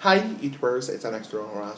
Hi YouTubers, it's NX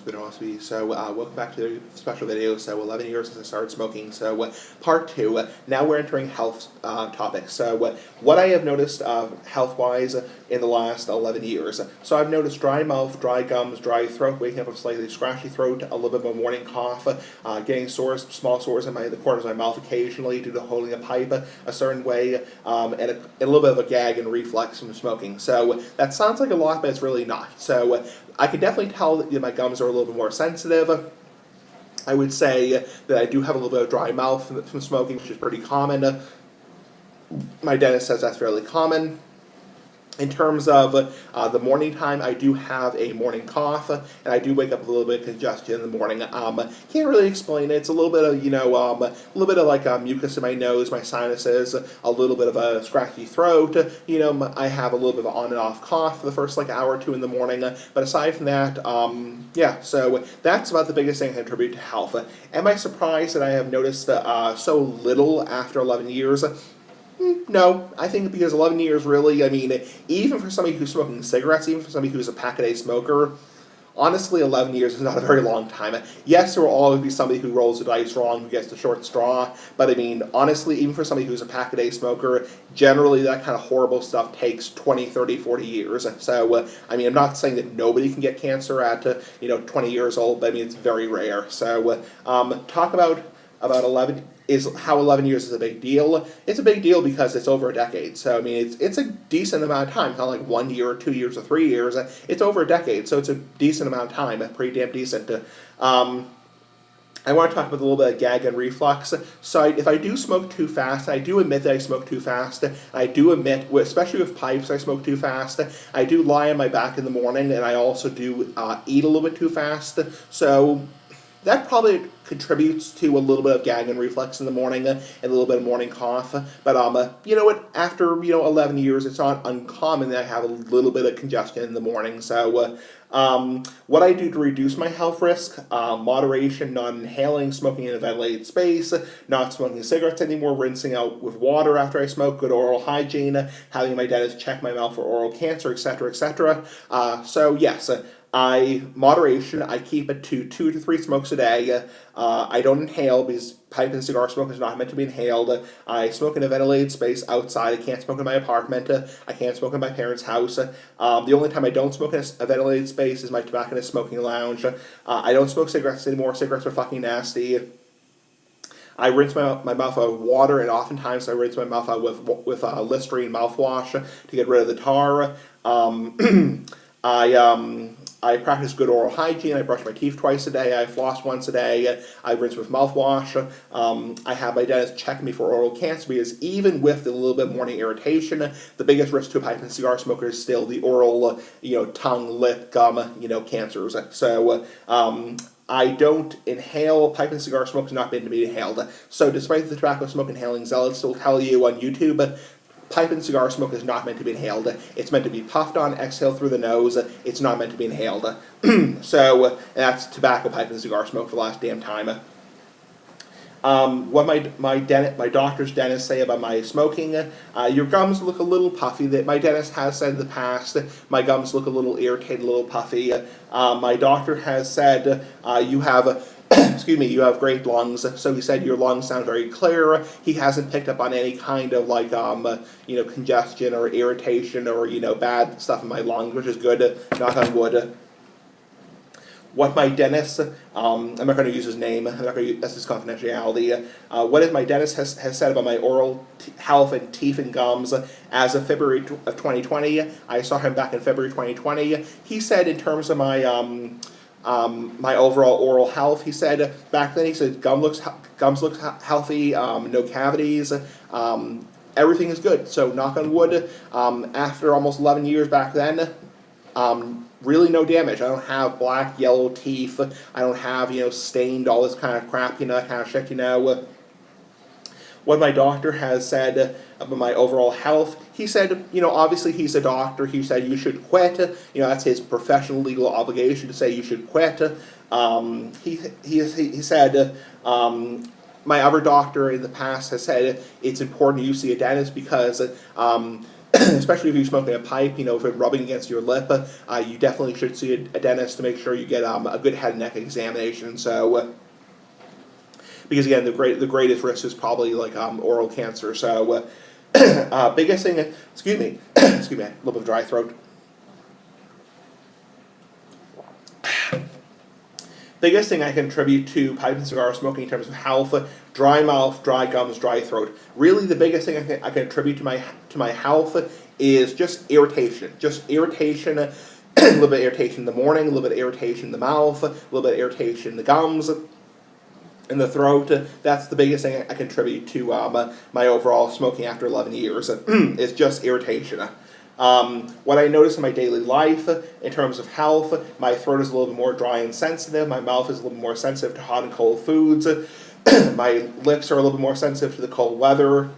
Philosophy. So welcome back to the special video. So 11 years since I started smoking. So part 2, now we're entering health topics. So what I have noticed health-wise in the last 11 years. So I've noticed dry mouth, dry gums, dry throat, waking up with a slightly scratchy throat, a little bit of a morning cough, getting sores, small sores in the corners of my mouth occasionally due to holding a pipe a certain way, and a little bit of a gag and reflex from smoking. So that sounds like a lot, but it's really not. So I can definitely tell that my gums are a little bit more sensitive. I would say that I do have a little bit of dry mouth from smoking, which is pretty common. My dentist says that's fairly common. In terms of the morning time, I do have a morning cough, and I do wake up with a little bit of congestion in the morning. Can't really explain it. It's a little bit of, a little bit of like mucus in my nose, my sinuses, a little bit of a scratchy throat. I have a little bit of an on and off cough for the first hour or two in the morning. But aside from that, yeah, so that's about the biggest thing I contribute to health. Am I surprised that I have noticed so little after 11 years? No, I think because 11 years really, even for somebody who's smoking cigarettes, even for somebody who's a pack-a-day smoker, honestly, 11 years is not a very long time. Yes, there will always be somebody who rolls the dice wrong, who gets the short straw, but honestly, even for somebody who's a pack-a-day smoker, generally that kind of horrible stuff takes 20, 30, 40 years. So, I'm not saying that nobody can get cancer at, 20 years old, but it's very rare. So, talk about 11 is how 11 years is a big deal. It's a big deal because it's over a decade. So it's a decent amount of time, kind of like 1 year or 2 years or 3 years. It's over a decade, so it's a decent amount of time, pretty damn decent. I want to talk about a little bit of gag and reflux. So if I do smoke too fast, I do admit that I smoke too fast. I do admit, especially with pipes, I smoke too fast. I do lie on my back in the morning, and I also do eat a little bit too fast. So that probably contributes to a little bit of gag and reflex in the morning and a little bit of morning cough. But you know what? After 11 years, it's not uncommon that I have a little bit of congestion in the morning. So what I do to reduce my health risk: moderation, not inhaling, smoking in a ventilated space, not smoking cigarettes anymore, rinsing out with water after I smoke, good oral hygiene, having my dentist check my mouth for oral cancer, etc., etc. So yes. Moderation, I keep it to 2 to 3 smokes a day. I don't inhale because pipe and cigar smoke is not meant to be inhaled. I smoke in a ventilated space outside. I can't smoke in my apartment. I can't smoke in my parents' house. The only time I don't smoke in a ventilated space is my tobacconist smoking lounge. I don't smoke cigarettes anymore. Cigarettes are fucking nasty. I rinse my mouth out with water, and oftentimes I rinse my mouth out with Listerine mouthwash to get rid of the tar. I practice good oral hygiene. I brush my teeth twice a day. I floss once a day. I rinse with mouthwash. I have my dentist check me for oral cancer because even with the little bit morning irritation, the biggest risk to a pipe and cigar smoker is still the oral, tongue, lip, gum, cancers. So, I don't inhale. Pipe and cigar smoke is not meant to be inhaled. So despite the tobacco smoke inhaling zealots will tell you on YouTube, pipe and cigar smoke is not meant to be inhaled. It's meant to be puffed on, exhaled through the nose. It's not meant to be inhaled. So that's tobacco, pipe, and cigar smoke for the last damn time. What my doctor's dentist say about my smoking? Your gums look a little puffy. That my dentist has said in the past. My gums look a little irritated, a little puffy. My doctor has said you have. Excuse me, you have great lungs. So he said your lungs sound very clear. He hasn't picked up on any kind of congestion or irritation or bad stuff in my lungs, which is good. Knock on wood. What my dentist, I'm not going to use his name, I'm not going to use, that's his confidentiality. What my dentist has said about my oral health and teeth and gums as of February of 2020. I saw him back in February 2020. He said in terms of my my overall oral health, he said back then, he said gums looks healthy, no cavities, everything is good. So knock on wood, after almost 11 years back then, really no damage. I don't have black, yellow teeth. I don't have, stained, all this kind of crap, that kind of shit, What my doctor has said about my overall health, he said, obviously he's a doctor. He said you should quit. That's his professional legal obligation to say you should quit. He said, my other doctor in the past has said it's important you see a dentist because especially if you're smoking a pipe, if it's rubbing against your lip, you definitely should see a dentist to make sure you get a good head and neck examination. So, because again, the greatest risk is probably like oral cancer. So, biggest thing, excuse me, excuse me, a little bit of dry throat. Biggest thing I can attribute to pipe and cigar smoking in terms of health: dry mouth, dry gums, dry throat. Really, the biggest thing I can attribute to my health is just irritation. Just irritation, a little bit of irritation in the morning, a little bit of irritation in the mouth, a little bit of irritation in the gums, in the throat. That's the biggest thing I contribute to my overall smoking after 11 years. It's just irritation. What I notice in my daily life, in terms of health, my throat is a little bit more dry and sensitive. My mouth is a little bit more sensitive to hot and cold foods. My lips are a little bit more sensitive to the cold weather.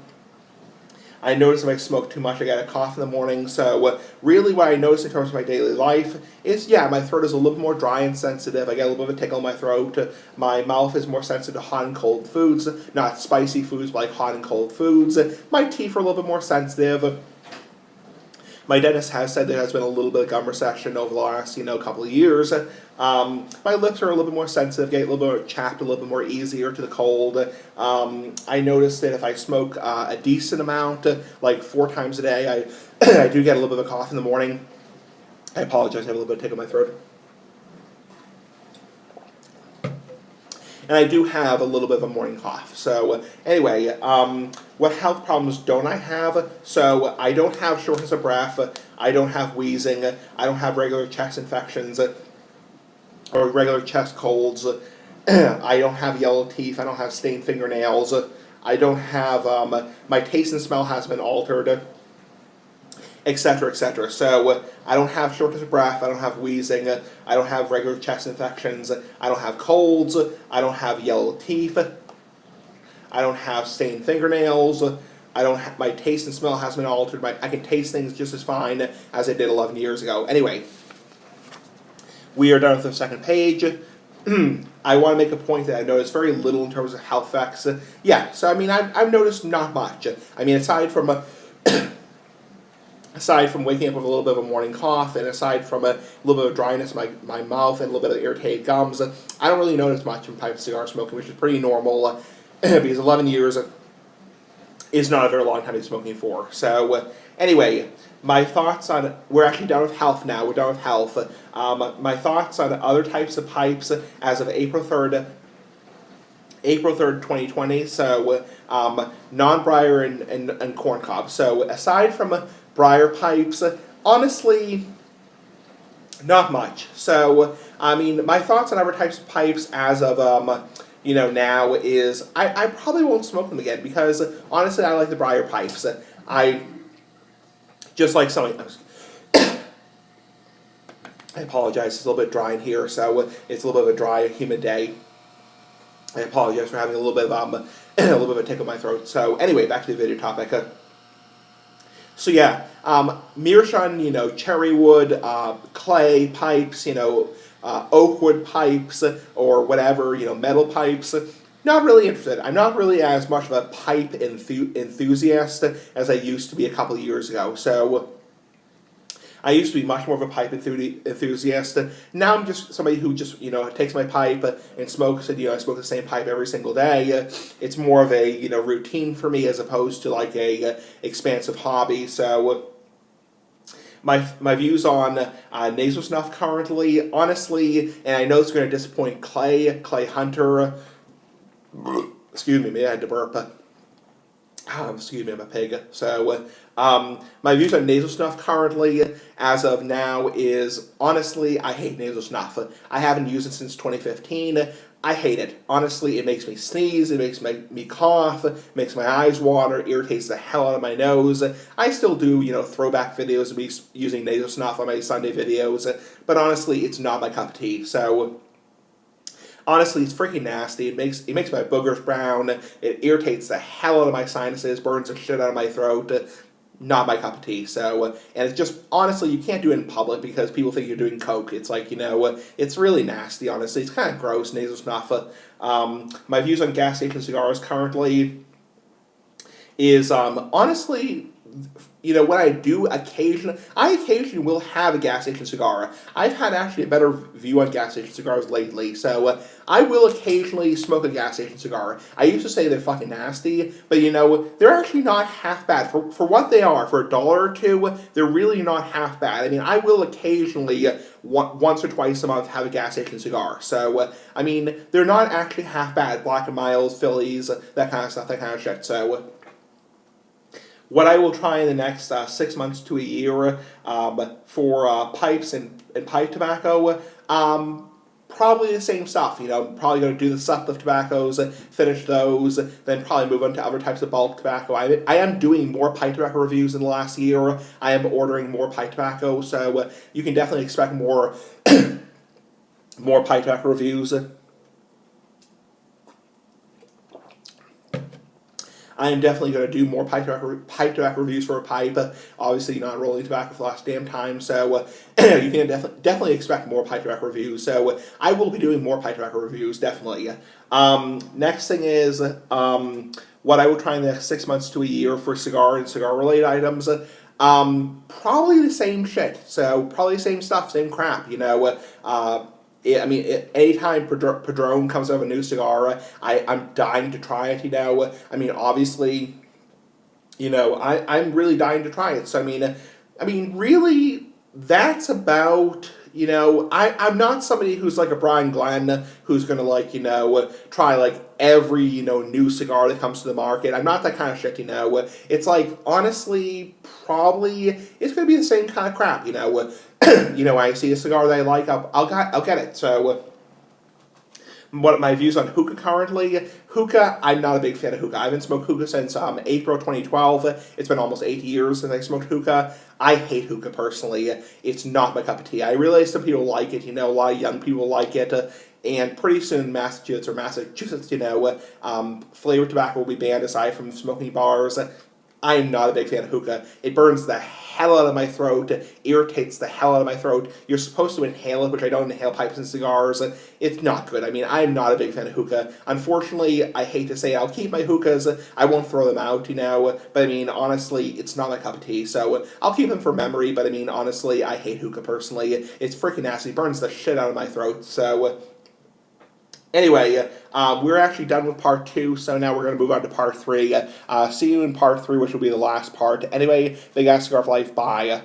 I notice if I smoke too much, I get a cough in the morning. So really what I notice in terms of my daily life is, my throat is a little bit more dry and sensitive. I get a little bit of a tickle in my throat. My mouth is more sensitive to hot and cold foods, not spicy foods, but like hot and cold foods. My teeth are a little bit more sensitive. My dentist has said there has been a little bit of gum recession over the last, couple of years. My lips are a little bit more sensitive, get a little bit more chapped, a little bit more easier to the cold. I noticed that if I smoke a decent amount, like 4 times a day, I do get a little bit of a cough in the morning. I apologize, I have a little bit of tickle in my throat. And I do have a little bit of a morning cough. So anyway, what health problems don't I have? So I don't have shortness of breath. I don't have wheezing. I don't have regular chest infections or regular chest colds. I don't have yellow teeth. I don't have stained fingernails. I don't have, my taste and smell has been altered, etc., etc. So I don't have shortness of breath, I don't have wheezing, I don't have regular chest infections, I don't have colds, I don't have yellow teeth, I don't have stained fingernails, I don't have, my taste and smell has been altered, I can taste things just as fine as I did 11 years ago. Anyway, we are done with the second page. I want to make a point that I noticed very little in terms of health effects. So I mean, I've noticed not much. I mean, aside from waking up with a little bit of a morning cough, and aside from a little bit of dryness in my mouth and a little bit of irritated gums, I don't really notice much from pipe and cigar smoking, which is pretty normal, because 11 years is not a very long time to be smoking for. So anyway, my thoughts on, we're actually done with health now, we're done with health. My thoughts on other types of pipes as of April 3rd, 2020, so non-briar and corncob. So aside from briar pipes, honestly, not much. So, I mean, my thoughts on other types of pipes as of, now is, I probably won't smoke them again, because honestly, I like the briar pipes. I just like something. I apologize, it's a little bit dry in here, so it's a little bit of a dry, humid day. I apologize for having a little bit of a little bit of a tickle in my throat. So anyway, back to the video topic. So yeah, Meerschaum, cherrywood, clay pipes, oakwood pipes, or whatever, metal pipes. Not really interested. I'm not really as much of a pipe enthusiast as I used to be a couple of years ago. So I used to be much more of a pipe enthusiast. Now I'm just somebody who just, takes my pipe and smokes, and, I smoke the same pipe every single day. It's more of a, routine for me as opposed to like a expansive hobby. So my views on nasal snuff currently, honestly, and I know it's going to disappoint Clay Hunter. Excuse me, maybe I had to burp. Excuse me, I'm a pig. So, my views on nasal snuff currently, as of now, is, honestly, I hate nasal snuff. I haven't used it since 2015. I hate it. Honestly, it makes me sneeze, it makes me cough, makes my eyes water, irritates the hell out of my nose. I still do, throwback videos of me using nasal snuff on my Sunday videos, but honestly, it's not my cup of tea. So, honestly, it's freaking nasty. It makes my boogers brown. It irritates the hell out of my sinuses, burns the shit out of my throat. Not my cup of tea. So, and it's just, honestly, you can't do it in public because people think you're doing coke. It's like, it's really nasty, honestly. It's kind of gross, nasal snuff. My views on gas station cigars currently is, honestly, when I do I occasionally will have a gas station cigar. I've had actually a better view on gas station cigars lately, so I will occasionally smoke a gas station cigar. I used to say they're fucking nasty, but they're actually not half bad. For what they are, for $1 or two, they're really not half bad. I mean, I will occasionally, once or twice a month, have a gas station cigar. So, I mean, they're not actually half bad. Black and Milds, Phillies, that kind of stuff, that kind of shit. So, what I will try in the next 6 months to a year for pipes and pipe tobacco, probably the same stuff. Probably going to do the succulent tobaccos, finish those, then probably move on to other types of bulk tobacco. I am doing more pipe tobacco reviews in the last year. I am ordering more pipe tobacco, so you can definitely expect more more pipe tobacco reviews. I am definitely going to do more pipe tobacco reviews for a pipe. Obviously, not rolling tobacco for the last damn time, so you can definitely expect more pipe tobacco reviews. So I will be doing more pipe tobacco reviews, definitely. Next thing is what I will try in the next 6 months to a year for cigar and cigar-related items. Probably the same shit. So probably the same stuff, same crap. Anytime Padron comes out with a new cigar, I'm dying to try it, I mean, obviously, I'm really dying to try it. So, I mean, really, that's about, I'm not somebody who's like a Brian Glenn who's going to, try, every, new cigar that comes to the market. I'm not that kind of shit, It's like, honestly, probably, it's going to be the same kind of crap, I see a cigar that I like, I'll get it. So, what my views on hookah currently? Hookah, I'm not a big fan of hookah. I haven't smoked hookah since April 2012. It's been almost 8 years since I smoked hookah. I hate hookah personally. It's not my cup of tea. I realize some people like it. A lot of young people like it. And pretty soon, Massachusetts, flavored tobacco will be banned aside from smoking bars. I'm not a big fan of hookah. It burns the hell out of my throat, irritates the hell out of my throat. You're supposed to inhale it, which I don't inhale pipes and cigars. It's not good. I'm not a big fan of hookah. Unfortunately, I hate to say I'll keep my hookahs. I won't throw them out, But honestly, it's not my cup of tea. So I'll keep them for memory, but honestly, I hate hookah personally. It's freaking nasty. It burns the shit out of my throat. So anyway, we're actually done with part 2, so now we're going to move on to part 3. See you in part 3, which will be the last part. Anyway, Big Ass Cigar for Life. Bye.